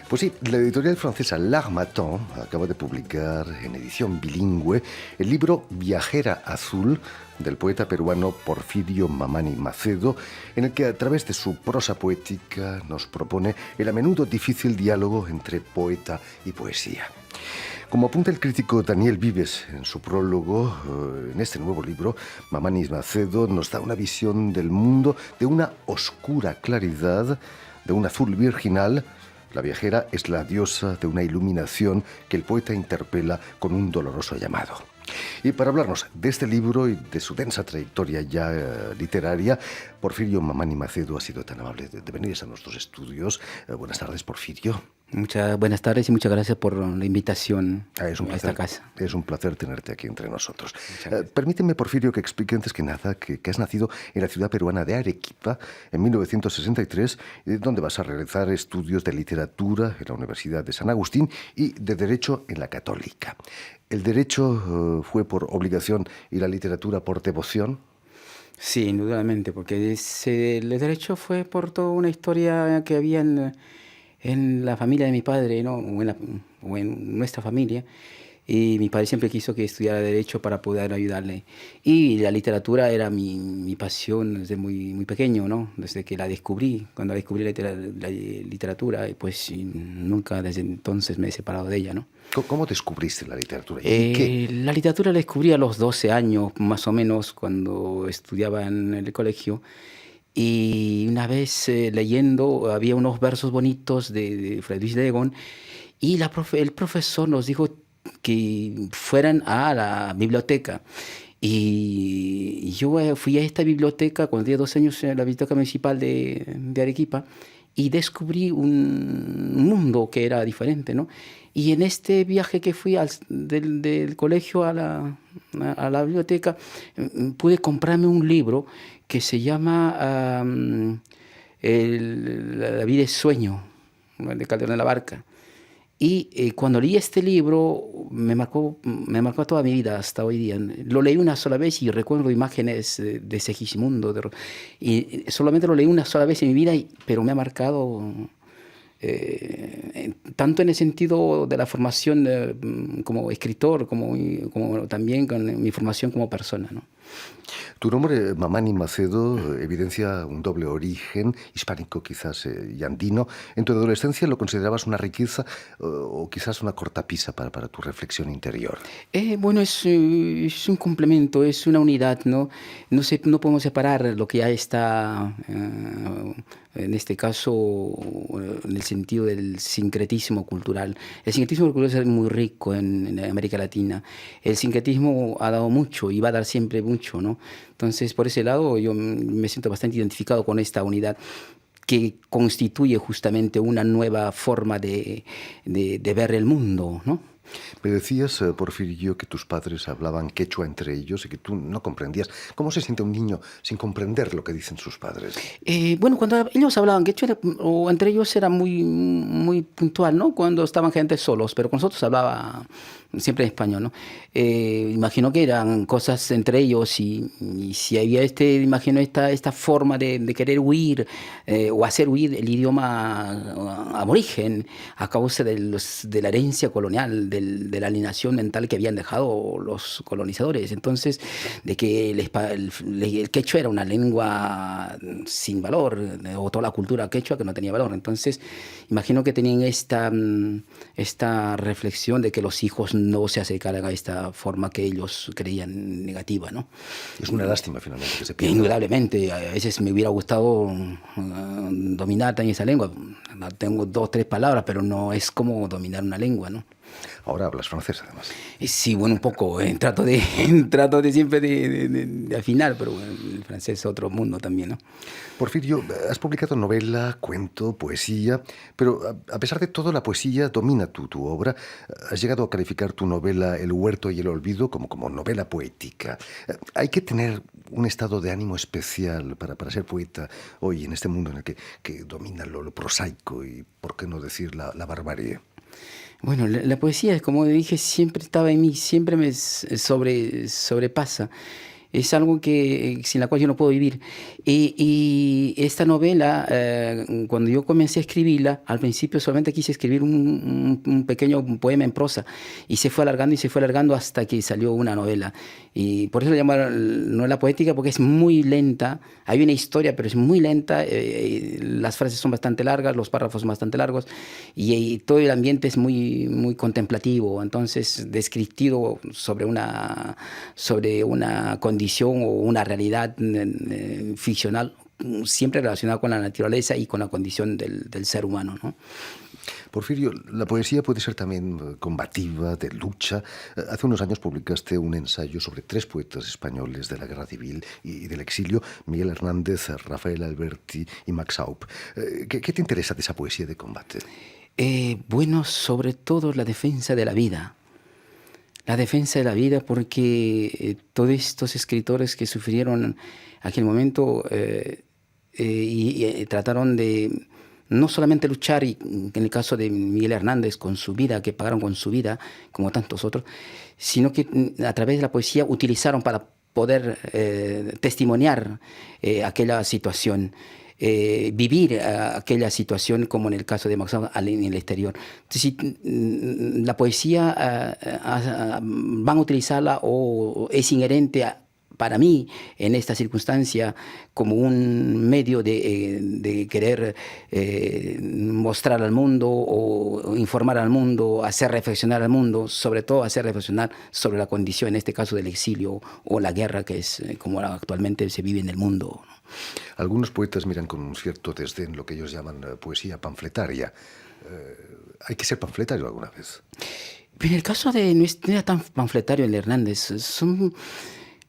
Pues sí, la editorial francesa L'Harmattan acaba de publicar en edición bilingüe el libro Viajera Azul del poeta peruano Porfirio Mamani Macedo, en el que a través de su prosa poética nos propone el a menudo difícil diálogo entre poeta y poesía. Como apunta el crítico Daniel Vives en su prólogo, en este nuevo libro, Mamani Macedo nos da una visión del mundo de una oscura claridad, de un azul virginal. La viajera es la diosa de una iluminación que el poeta interpela con un doloroso llamado. Y para hablarnos de este libro y de su densa trayectoria ya literaria, Porfirio Mamani Macedo ha sido tan amable de venir a nuestros estudios. Buenas tardes, Porfirio. Muchas buenas tardes y muchas gracias por la invitación Es un a placer, esta casa. es un placer tenerte aquí entre nosotros. Permíteme, Porfirio, que explique antes que nada que has nacido en la ciudad peruana de Arequipa en 1963, donde vas a realizar estudios de literatura en la Universidad de San Agustín y de Derecho en la Católica. ¿El derecho fue por obligación y la literatura por devoción? Sí, indudablemente, porque el derecho fue por toda una historia que había en la familia de mi padre, ¿no? O en nuestra familia. Y mi padre siempre quiso que estudiara Derecho para poder ayudarle. Y la literatura era mi pasión desde muy pequeño, ¿no? Desde que la descubrí, cuando descubrí la literatura, pues nunca desde entonces me he separado de ella, ¿no? ¿Cómo descubriste la literatura? ¿Y qué? La literatura la descubrí a los 12 años, más o menos, cuando estudiaba en el colegio. Y una vez leyendo, había unos versos bonitos de Friedrich Degond, y el profesor nos dijo que fueran a la biblioteca. Y yo fui a esta biblioteca cuando tenía 12 años, en la biblioteca municipal de Arequipa, y descubrí un mundo que era diferente, ¿no? Y en este viaje que fui del colegio a la biblioteca, pude comprarme un libro que se llama La vida es sueño, de Calderón de la Barca. Y cuando leí este libro me marcó toda mi vida hasta hoy día. Lo leí una sola vez y recuerdo imágenes de Segismundo. Y solamente lo leí una sola vez en mi vida, pero me ha marcado tanto en el sentido de la formación como escritor, como también con mi formación como persona, ¿no? Tu nombre, Mamani Macedo, evidencia un doble origen, hispánico quizás y andino. ¿En tu adolescencia lo considerabas una riqueza o quizás una cortapisa para tu reflexión interior? Bueno, es un complemento, es una unidad, ¿no? No podemos separar lo que ya está, en este caso, en el sentido del sincretismo cultural. El sincretismo cultural es muy rico en América Latina. El sincretismo ha dado mucho y va a dar siempre mucho, ¿no? Entonces, por ese lado, yo me siento bastante identificado con esta unidad que constituye justamente una nueva forma de ver el mundo, ¿no? Me decías, Porfirio, que tus padres hablaban quechua entre ellos y que tú no comprendías. ¿Cómo se siente un niño sin comprender lo que dicen sus padres? Bueno, cuando ellos hablaban quechua, o entre ellos era muy puntual, ¿no? Cuando estaban gente solos, pero con nosotros hablaba siempre en español, ¿no? Imagino que eran cosas entre ellos y si había imagino esta forma de querer huir o hacer huir el idioma aborigen a causa de la herencia colonial, de la alienación mental que habían dejado los colonizadores. Entonces, de que el quechua era una lengua sin valor, o toda la cultura quechua que no tenía valor. Entonces, imagino que tenían esta reflexión de que los hijos no se acercaran a esta forma que ellos creían negativa, ¿no? Es una lástima, finalmente, que se pierda. Indudablemente, a veces me hubiera gustado dominar también esa lengua. Tengo 2, 3 palabras, pero no es como dominar una lengua, ¿no? Ahora hablas francés, además. Sí, bueno, un poco. Trato de siempre de afinar, pero bueno, el francés es otro mundo también, ¿no? Porfirio, has publicado novela, cuento, poesía, pero a pesar de todo la poesía domina tu obra. Has llegado a calificar tu novela El huerto y el olvido como novela poética. Hay que tener un estado de ánimo especial para ser poeta hoy, en este mundo en el que domina lo prosaico y, por qué no decir, la barbarie. Bueno, la poesía, como dije, siempre estaba en mí, siempre me sobrepasa. Es algo que sin la cual yo no puedo vivir. Y esta novela, cuando yo comencé a escribirla, al principio solamente quise escribir un pequeño poema en prosa y se fue alargando y se fue alargando hasta que salió una novela. Y por eso la llamaron novela poética, porque es muy lenta. Hay una historia, pero es muy lenta. Las frases son bastante largas, los párrafos son bastante largos y todo el ambiente es muy, muy contemplativo. Entonces, descriptivo sobre una condición o una realidad ficcional, siempre relacionada con la naturaleza y con la condición del ser humano, ¿no? Porfirio, la poesía puede ser también combativa, de lucha. Hace unos años publicaste un ensayo sobre 3 poetas españoles de la Guerra Civil y del exilio, Miguel Hernández, Rafael Alberti y Max Aub. ¿Qué te interesa de esa poesía de combate? Bueno, sobre todo la defensa de la vida. La defensa de la vida, porque todos estos escritores que sufrieron en aquel momento trataron de no solamente luchar, y en el caso de Miguel Hernández, con su vida, que pagaron con su vida, como tantos otros, sino que a través de la poesía utilizaron para poder testimoniar aquella situación. Vivir aquella situación, como en el caso de Max Aub en el exterior. Entonces, si la poesía van a utilizarla o es inherente para mí en esta circunstancia como un medio de querer mostrar al mundo o informar al mundo, hacer reflexionar al mundo, sobre todo hacer reflexionar sobre la condición, en este caso del exilio o la guerra, que es como actualmente se vive en el mundo, ¿no? Algunos poetas miran con un cierto desdén lo que ellos llaman poesía panfletaria. ¿Hay que ser panfletario alguna vez? En el caso de no era tan panfletario el Hernández.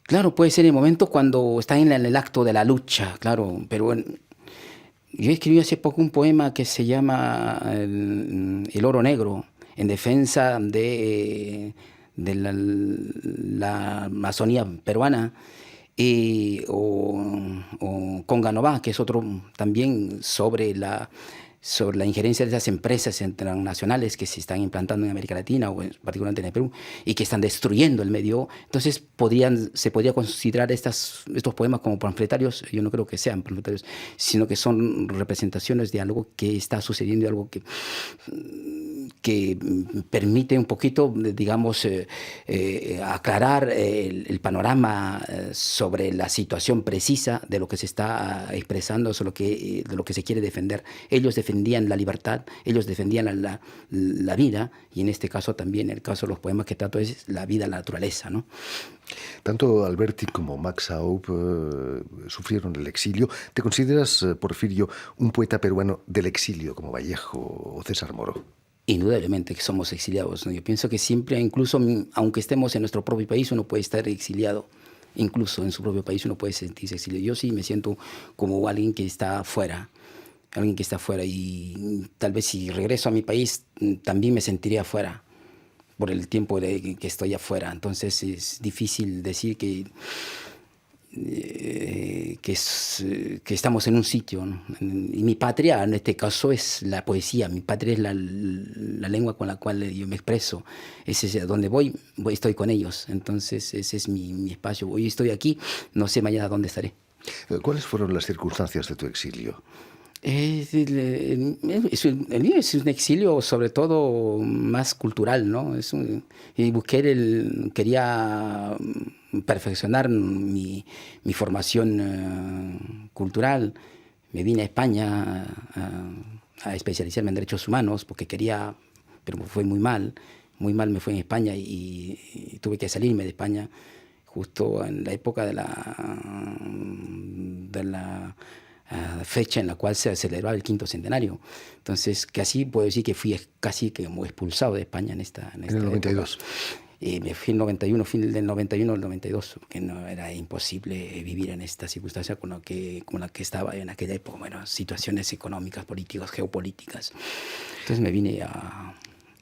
Claro, puede ser el momento cuando está en el acto de la lucha, claro, pero bueno, yo escribí hace poco un poema que se llama El oro negro, en defensa de la Amazonía peruana, o Conga Nova, que es otro también sobre la injerencia de esas empresas internacionales que se están implantando en América Latina, o particularmente en el Perú, y que están destruyendo el medio. Entonces se podría considerar estos poemas como panfletarios. Yo no creo que sean panfletarios, sino que son representaciones de algo que está sucediendo, algo que permite un poquito, digamos, aclarar el panorama sobre la situación precisa de lo que se está expresando, de lo que se quiere defender. Ellos defendían la libertad, ellos defendían la vida, y en este caso también, el caso de los poemas que trato es la vida, la naturaleza, ¿no? Tanto Alberti como Max Aub sufrieron el exilio. ¿Te consideras, Porfirio, un poeta peruano del exilio como Vallejo o César Moro? Indudablemente que somos exiliados, ¿no? Yo pienso que siempre, incluso aunque estemos en nuestro propio país, uno puede estar exiliado. Incluso en su propio país uno puede sentirse exiliado. Yo sí me siento como alguien que está fuera. Alguien que está fuera, y tal vez si regreso a mi país también me sentiría fuera por el tiempo que estoy afuera. Entonces es difícil decir que estamos en un sitio, ¿no? Y mi patria en este caso es la poesía, mi patria es la lengua con la cual yo me expreso. Ese es donde voy, estoy con ellos. Entonces ese es mi espacio. Hoy estoy aquí, no sé mañana dónde estaré. ¿Cuáles fueron las circunstancias de tu exilio? El mío es un exilio sobre todo más cultural, ¿no? Y quería perfeccionar mi formación cultural. Me vine a España a especializarme en derechos humanos porque quería, pero me fue muy mal me fue en España y tuve que salirme de España justo en la época de la fecha en la cual se celebraba el 5º centenario. Entonces, casi puedo decir que fui casi como expulsado de España en esta en el 92. Época. Me fui en 91, fin del 91 al 92, porque no era imposible vivir en esta circunstancia con la que estaba en aquella época. Bueno, situaciones económicas, políticas, geopolíticas. Entonces me vine a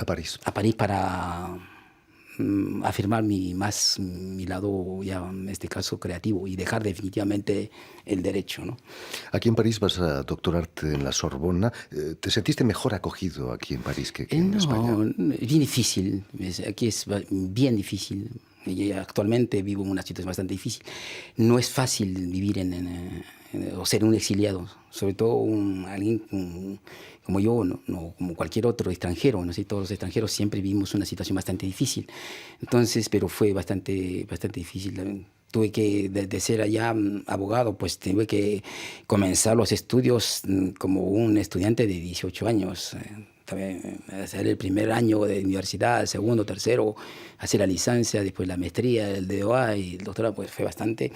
París. A París para afirmar mi lado, ya en este caso, creativo, y dejar definitivamente el derecho, ¿no? Aquí en París vas a doctorarte en la Sorbona. ¿Te sentiste mejor acogido aquí en París que en España? No, bien difícil. Aquí es bien difícil. y actualmente vivo en una situación bastante difícil. No es fácil vivir o ser un exiliado, sobre todo alguien como yo, no como cualquier otro extranjero, no sé, todos los extranjeros siempre vivimos una situación bastante difícil. Entonces, pero fue bastante difícil. Tuve que, de ser allá abogado, pues tuve que comenzar los estudios como un estudiante de 18 años. También hacer el primer año de universidad, el segundo, tercero, hacer la licencia, después la maestría, el DOA y el doctorado, pues fue bastante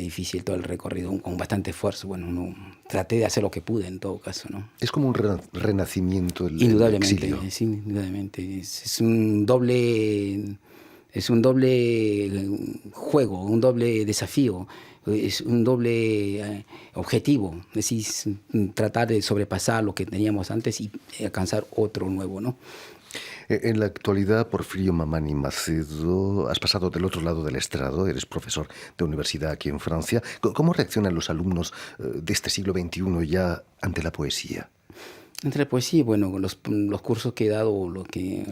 difícil todo el recorrido, con bastante esfuerzo. Bueno, traté de hacer lo que pude en todo caso, ¿no? Es como un renacimiento el Indudablemente, exilio. sí, indudablemente. Es un doble juego, un doble desafío, es un doble objetivo. Es decir, tratar de sobrepasar lo que teníamos antes y alcanzar otro nuevo, ¿no? En la actualidad, Porfirio Mamani Macedo, has pasado del otro lado del estrado, eres profesor de universidad aquí en Francia. ¿Cómo reaccionan los alumnos de este siglo XXI ya ante la poesía? Entre la poesía, bueno, los cursos que he dado, que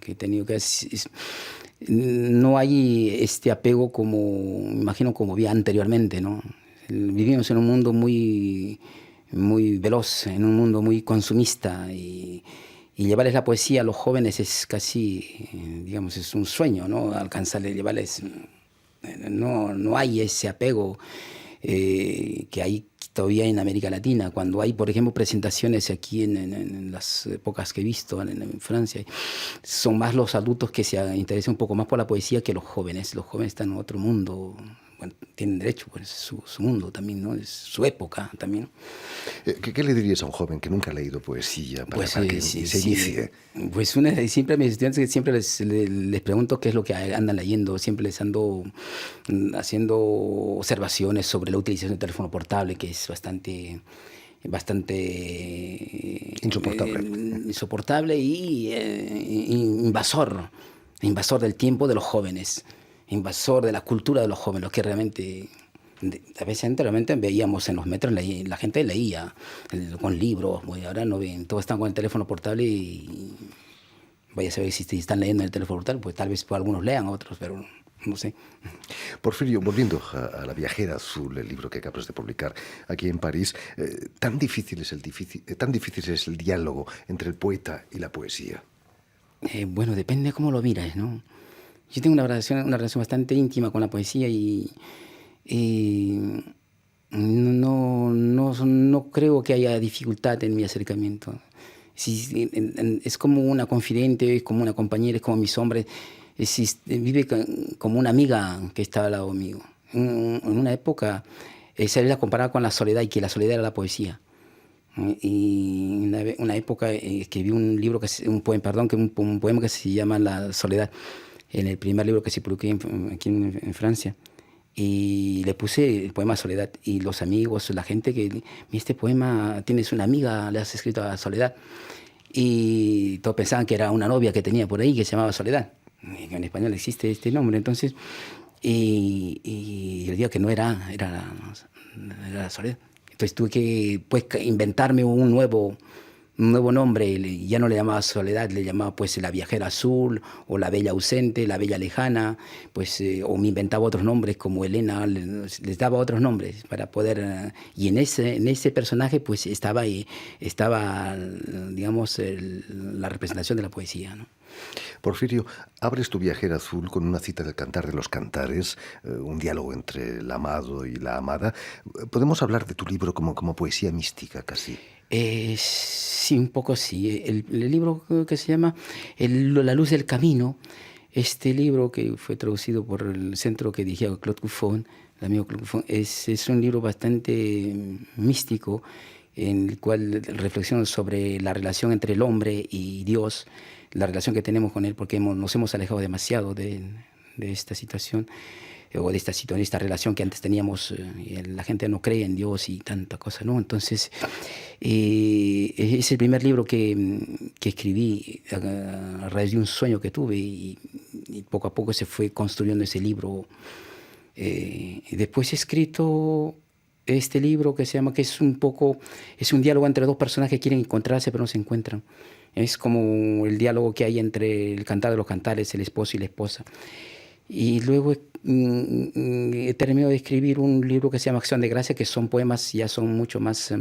he tenido que hacer, no hay este apego como, imagino, como había anteriormente, ¿no? Vivimos en un mundo muy veloz, en un mundo muy consumista y llevarles la poesía a los jóvenes es casi, digamos, es un sueño, ¿no? Alcanzarles, llevarles, no hay ese apego que hay todavía en América Latina. Cuando hay, por ejemplo, presentaciones aquí en las épocas que he visto en Francia, son más los adultos que se interesan un poco más por la poesía que los jóvenes. Los jóvenes están en otro mundo. Bueno, tienen derecho, pues su mundo también, ¿no? Es su época también. ¿Qué le dirías a un joven que nunca ha leído poesía Pues para que sí, se inicie? pues siempre a mis estudiantes que siempre les pregunto qué es lo que andan leyendo, siempre les ando haciendo observaciones sobre la utilización del teléfono portable, que es bastante Insoportable. insoportable y invasor del tiempo de los jóvenes, invasor de la cultura de los jóvenes, lo que realmente a veces anteriormente veíamos en los metros, la gente leía con libros, ahora no ven, todos están con el teléfono portable y vaya a saber si están leyendo en el teléfono portable, pues tal vez algunos lean, otros, pero no sé. Porfirio, volviendo a La viajera azul, el libro que acabas de publicar aquí en París, tan difícil es el diálogo entre el poeta y la poesía. Bueno, depende de cómo lo miras, ¿no? Yo tengo una relación bastante íntima con la poesía y no creo que haya dificultad en mi acercamiento. Es como una confidente, es como una compañera, es como mi sombra. Vive como una amiga que está al lado mío. En una época se la comparaba con la soledad y que la soledad era la poesía. Y en una época escribí un libro, un poema que se llama La soledad, en el primer libro que se publicó aquí en Francia. Y le puse el poema Soledad. Y los amigos, la gente este poema, tienes una amiga, le has escrito a Soledad. Y todos pensaban que era una novia que tenía por ahí que se llamaba Soledad. Y en español existe este nombre. Entonces, y el día que no era Soledad. Entonces tuve que inventarme un nuevo nombre, ya no le llamaba Soledad, le llamaba pues la viajera azul, o la bella ausente, la bella lejana, pues, o me inventaba otros nombres como Elena, les daba otros nombres para poder, y en ese personaje pues estaba digamos, la representación de la poesía, ¿no? Porfirio, abres tu viajera azul con una cita del Cantar de los Cantares, un diálogo entre el amado y la amada. ¿Podemos hablar de tu libro como poesía mística casi? Sí, un poco sí. El libro que se llama La luz del camino, este libro que fue traducido por el centro que dirigía Claude Cuffon, el amigo Claude Cuffon, es un libro bastante místico en el cual reflexiono sobre la relación entre el hombre y Dios, la relación que tenemos con Él, porque nos hemos alejado demasiado de esta situación, o de esta relación que antes teníamos, y la gente no cree en Dios y tanta cosa, ¿no? Entonces, es el primer libro que escribí a raíz de un sueño que tuve y poco a poco se fue construyendo ese libro. Y después he escrito este libro que se llama, que es un diálogo entre dos personas que quieren encontrarse pero no se encuentran. Es como el diálogo que hay entre el cantar de los cantares, el esposo y la esposa. Y luego he terminado de escribir un libro que se llama Acción de Gracia, que son poemas, ya son mucho más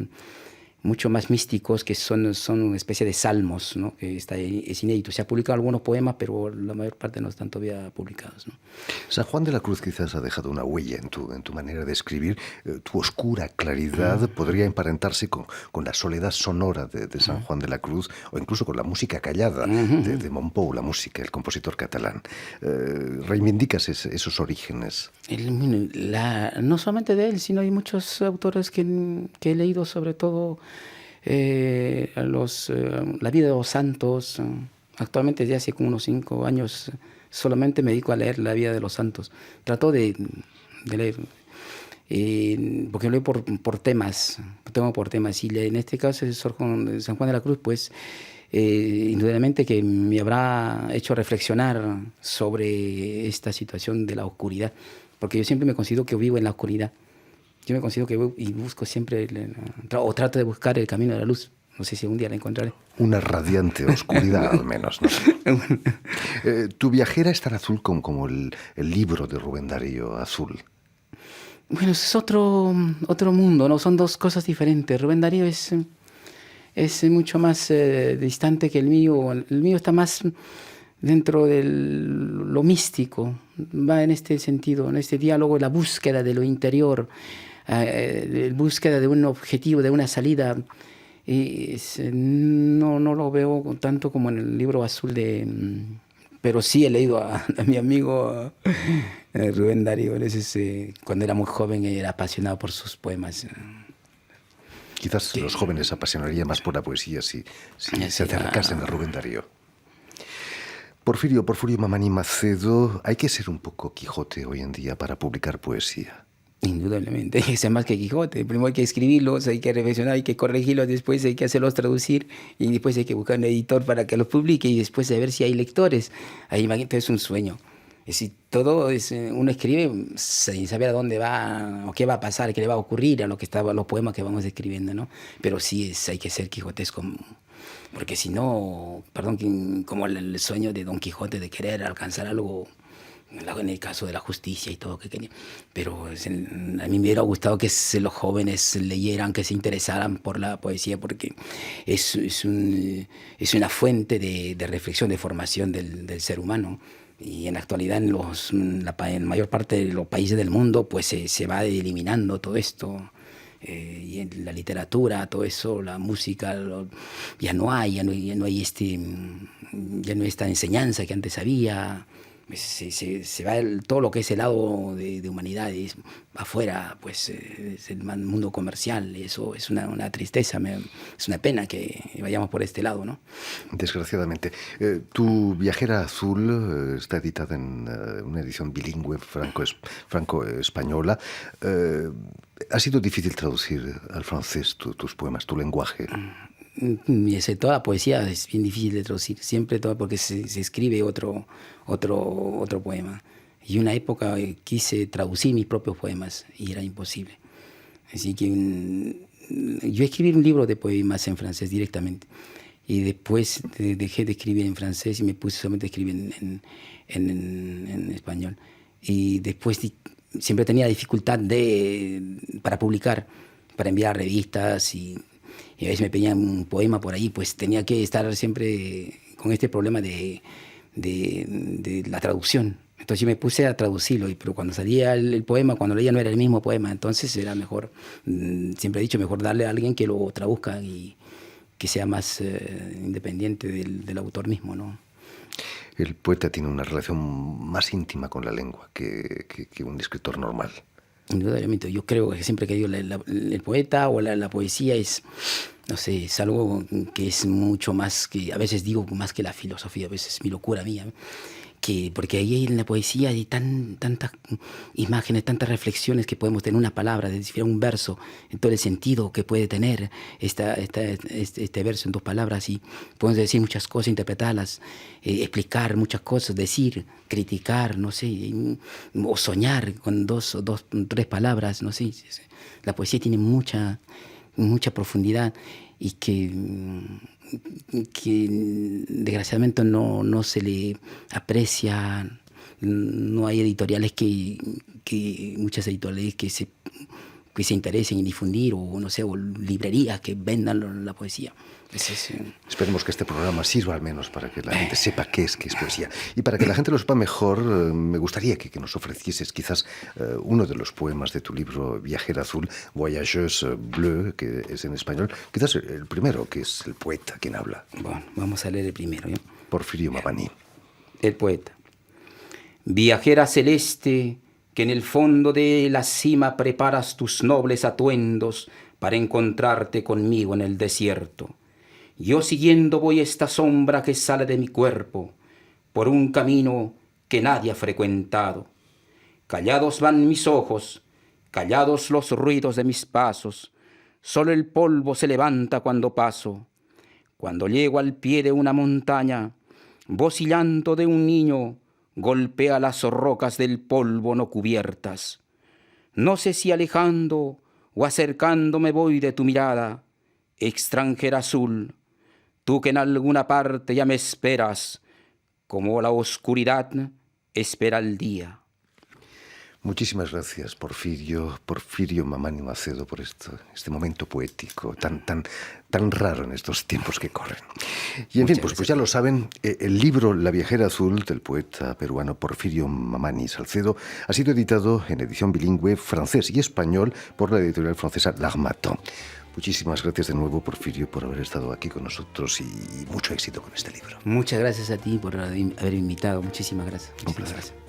místicos, que son una especie de salmos, ¿no? Que es inédito. Se han publicado algunos poemas, pero la mayor parte no están todavía publicados, ¿no? San Juan de la Cruz quizás ha dejado una huella en tu manera de escribir. Tu oscura claridad podría emparentarse con la soledad sonora de San Juan de la Cruz, o incluso con la música callada de Montpou, la música, el compositor catalán. Reivindicas esos orígenes. No solamente de él, sino hay muchos autores que he leído, sobre todo la vida de los santos. Actualmente, desde hace como unos 5 años, solamente me dedico a leer la vida de los santos. Trato de leer, porque lo leo por temas, y en este caso, San Juan de la Cruz, pues, indudablemente que me habrá hecho reflexionar sobre esta situación de la oscuridad, porque yo siempre me considero que vivo en la oscuridad. Yo me considero que voy y busco siempre, o trato de buscar el camino de la luz. No sé si un día la encontraré. Una radiante oscuridad, al menos, ¿no? Tu viajera es tan azul como el libro de Rubén Darío, Azul. Bueno, es otro mundo, ¿no? Son dos cosas diferentes. Rubén Darío es mucho más distante que el mío. El mío está más dentro de lo místico. Va en este sentido, en este diálogo, la búsqueda de lo interior, la búsqueda de un objetivo, de una salida. No lo veo tanto como en el libro Azul pero sí he leído a mi amigo Rubén Darío. Cuando era muy joven era apasionado por sus poemas. Quizás los jóvenes se apasionarían más por la poesía si se acercasen a Rubén Darío. Porfirio Mamani Macedo, hay que ser un poco Quijote hoy en día para publicar poesía. Indudablemente, hay que ser más que Quijote. Primero hay que escribirlos, hay que reflexionar, hay que corregirlos, después hay que hacerlos traducir y después hay que buscar un editor para que los publique y después de ver si hay lectores. Ahí imagínate, es un sueño. Es decir, uno escribe sin saber a dónde va o qué va a pasar, qué le va a ocurrir a los poemas que vamos escribiendo, ¿no? Pero sí hay que ser quijotesco, porque si no, perdón, como el sueño de Don Quijote de querer alcanzar algo, en el caso de la justicia y todo que quería. Pero a mí me hubiera gustado que los jóvenes leyeran, que se interesaran por la poesía, porque es una fuente de reflexión, de formación del ser humano. Y en la actualidad en la mayor parte de los países del mundo pues se va eliminando todo esto. Y en la literatura, todo eso, la música, ya no hay esta enseñanza que antes había. Se va todo lo que es el lado de humanidades afuera, pues es el mundo comercial. Eso es una tristeza, es una pena que vayamos por este lado, ¿no? Desgraciadamente. Tu Viajera Azul está editada en una edición bilingüe franco-española. ¿Ha sido difícil traducir al francés tus poemas, tu lenguaje? Toda la poesía es bien difícil de traducir, siempre porque se escribe otro poema. Y una época quise traducir mis propios poemas y era imposible. Así que yo escribí un libro de poemas en francés directamente. Y después dejé de escribir en francés y me puse solamente a escribir en español. Y después siempre tenía dificultad para publicar, para enviar a revistas y a veces me pedían un poema por ahí, pues tenía que estar siempre con este problema de la traducción. Entonces yo me puse a traducirlo, pero cuando salía el poema, cuando leía no era el mismo poema, entonces era mejor, siempre he dicho, mejor darle a alguien que lo traduzca y que sea más independiente del autor mismo, ¿no? El poeta tiene una relación más íntima con la lengua que un escritor normal. Indudablemente, yo creo que siempre que digo el poeta o la poesía es, no sé, es algo que es mucho más que, a veces digo más que la filosofía, a veces es mi locura mía, porque ahí en la poesía hay tantas imágenes, tantas reflexiones que podemos tener una palabra, descifrar un verso, en todo el sentido que puede tener este verso en 2 palabras, y podemos decir muchas cosas, interpretarlas, explicar muchas cosas, decir, criticar, no sé, o soñar con 2 o 3 palabras, no sé. La poesía tiene mucha mucha profundidad y que desgraciadamente no se le aprecia. No hay editoriales muchas editoriales que se interesen en difundir, o no sé, o librerías que vendan la poesía. Esperemos que este programa sirva al menos para que la gente sepa qué es poesía. Y para que la gente lo sepa mejor, me gustaría que nos ofrecieses quizás uno de los poemas de tu libro Viajera Azul, Voyageuse Bleue, que es en español. Quizás el primero, que es el poeta quien habla. Bueno, vamos a leer el primero, ¿ya? Porfirio Mamani. El poeta. Viajera celeste, que en el fondo de la cima preparas tus nobles atuendos para encontrarte conmigo en el desierto. Yo siguiendo voy esta sombra que sale de mi cuerpo, por un camino que nadie ha frecuentado. Callados van mis ojos, callados los ruidos de mis pasos, solo el polvo se levanta cuando paso. Cuando llego al pie de una montaña, voz y llanto de un niño golpea las rocas del polvo no cubiertas. No sé si alejando o acercándome voy de tu mirada, extranjera azul, tú que en alguna parte ya me esperas, como la oscuridad espera el día. Muchísimas gracias, Porfirio Mamani Macedo, por este momento poético tan raro en estos tiempos que corren. Y en fin, pues ya lo saben, el libro La Viajera Azul del poeta peruano Porfirio Mamani Salcedo ha sido editado en edición bilingüe francés y español por la editorial francesa L'Harmattan. Muchísimas gracias de nuevo, Porfirio, por haber estado aquí con nosotros y mucho éxito con este libro. Muchas gracias a ti por haber invitado. Muchísimas gracias. Un placer. Gracias.